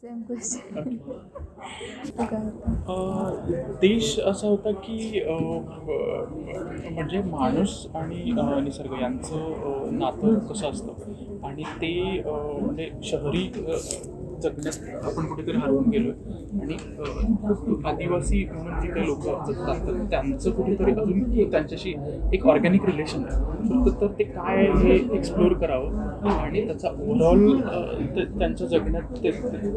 Same question. देश असा होता की म्हणजे माणूस आणि निसर्ग यांचं नातं कसं असतं आणि ते म्हणजे शहरी जगण्यात आपण कुठेतरी हरवून गेलो आहे आणि खूप आदिवासी म्हणून जी काही लोक जगतात तर त्यांचं कुठेतरी अजून त्यांच्याशी एक ऑर्गॅनिक रिलेशन आहे. तर ते काय आहे हे एक्सप्लोअर करावं आणि त्याचा ओव्हरऑल त्यांच्या जगण्यात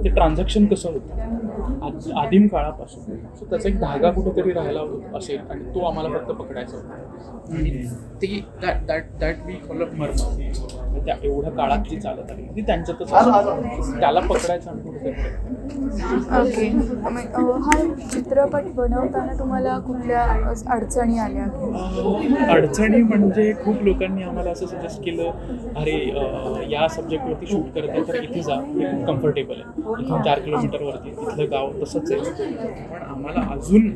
ते ट्रान्झॅक्शन कसं होतं आदिम काळापासून. सो त्याचा एक धागा कुठेतरी राहायला असेल आणि तो आम्हाला फक्त पकडायचा होता आणि ते दॅट वी कॉल अप मर्म. त्या एवढ्या काळात जी चालत आली ती त्यांच्यातच असते. त्याला पकडायचं आणि कुठेतरी. ओके. हा चित्रपट बनवताना तुम्हाला कुठल्या अडचणी आल्या? अडचणी म्हणजे खूप लोकांनी आम्हाला असं सजेस्ट केलं, अरे या सब्जेक्टवरती शूट करत आहे तर इथे जा, हे खूप कम्फर्टेबल आहे, इथून 4 किलोमीटरवरती तिथलं गाव तसंच आहे. पण आम्हाला अजून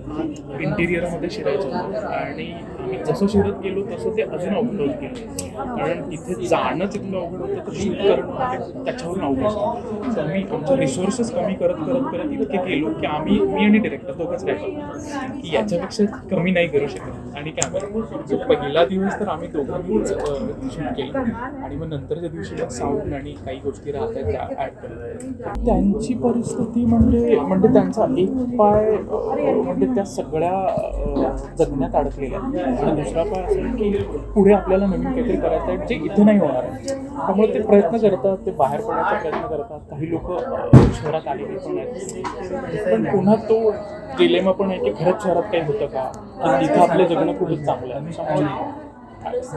इंटिरियरमध्ये शिरायचं होतं आणि आम्ही जसं शिरत गेलो तसं ते अजून अवघड होत गेलं. कारण तिथे जाणं तिथलं अवघड होतं तर शूट करणं म्हणजे त्याच्यावरून अवघड होतं. तर आम्ही आमचे रिसोर्सेस कमी करत इतके गेलो की मी आणि डिरेक्टर दोघंच काय करतो की याच्यापेक्षा कमी नाही करू शकत. आणि काय पहिला दिवस तर आम्ही दोघांनीच शूट केलं आणि मग नंतरच्या दिवशी मग साऊंड आणि काही गोष्टी राहतात त्या ॲड केल्या. त्यांची परिस्थिती म्हणजे त्यांचा एक पाय म्हणजे त्या सगळ्या जगण्यात अडकलेला आहे आणि दुसरा पाय असं की पुढे आपल्याला नवीन काहीतरी करायचं आहे जे इथे नाही होणार आहे. त्यामुळे ते प्रयत्न करतात, ते बाहेर पडण्याचा प्रयत्न करतात. काही लोक शहरात आलेली पण आहेत पण पुन्हा तो डिलेमा पण आहे की खरंच शहरात काही होतं का, तिथं आपलं जगणं खूपच चांगलं आहे. त्यामुळे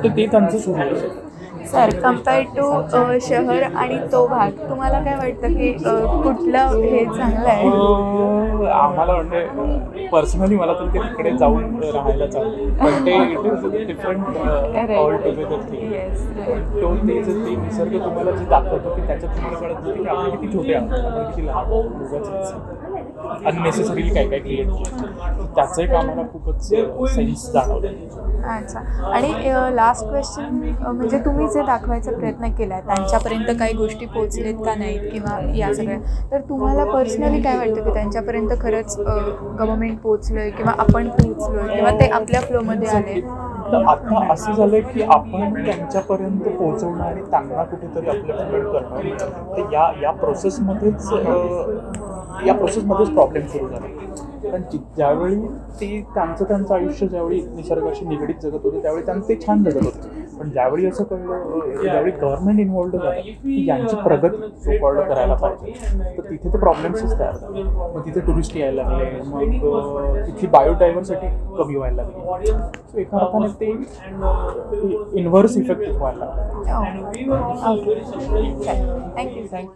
तर ते त्यांचं सुरू आहे. सर, कम्पेअर टू शहर आणि तो भाग तुम्हाला काय वाटतं की कुठलं हे चांगलं आहे? आम्हाला म्हणजे पर्सनली मला तर ते तिकडे जाऊन राहायला चालतं पण ते it is different all together thing. तो ते निसर्ग तुम्हाला जे दाखवतो की त्याच्यात तुम्हाला कळत की आपण किती छोटे आहोत, आपण किती लहान अननेसेसरीली काय काय क्रिएट केलं. त्याचं एक आम्हाला खूपच सेन्स जाणवलं. अच्छा. आणि लास्ट क्वेश्चन म्हणजे तुम्ही जे दाखवायचा प्रयत्न केला आहे त्यांच्यापर्यंत काही गोष्टी पोहोचलेत का नाहीत किंवा या सगळ्या, तर तुम्हाला पर्सनली काय वाटतं की त्यांच्यापर्यंत खरंच गव्हर्नमेंट पोहोचलो आहे किंवा आपण पोहोचलो आहे किंवा ते आपल्या फ्लोमध्ये आले? तर आता असं झालं की आपण त्यांच्यापर्यंत पोहोचवणं आणि त्यांना कुठेतरी आपल्यापर्यंत करणं तर या प्रोसेसमध्येच प्रॉब्लेम सुरू झाला. कारण ज्यावेळी ते त्यांचं आयुष्य ज्यावेळी निसर्गाशी निगडीत जगत होते त्यावेळी ते छान जगत होते. पण ज्यावेळी असं कळलं ज्यावेळी गव्हर्नमेंट इन्व्हॉल्ड झालं की यांची प्रगती सो करायला पाहिजे तर तिथे ते प्रॉब्लेम्सच तयार झाले. मग तिथे टुरिस्ट यायला लागले, मग तिथली बायोडायव्हर्सिटी कमी व्हायला लागली. सो एका अर्थाने ते इन्व्हर्स इफेक्ट व्हायला लागला. ओके. थँक्यू.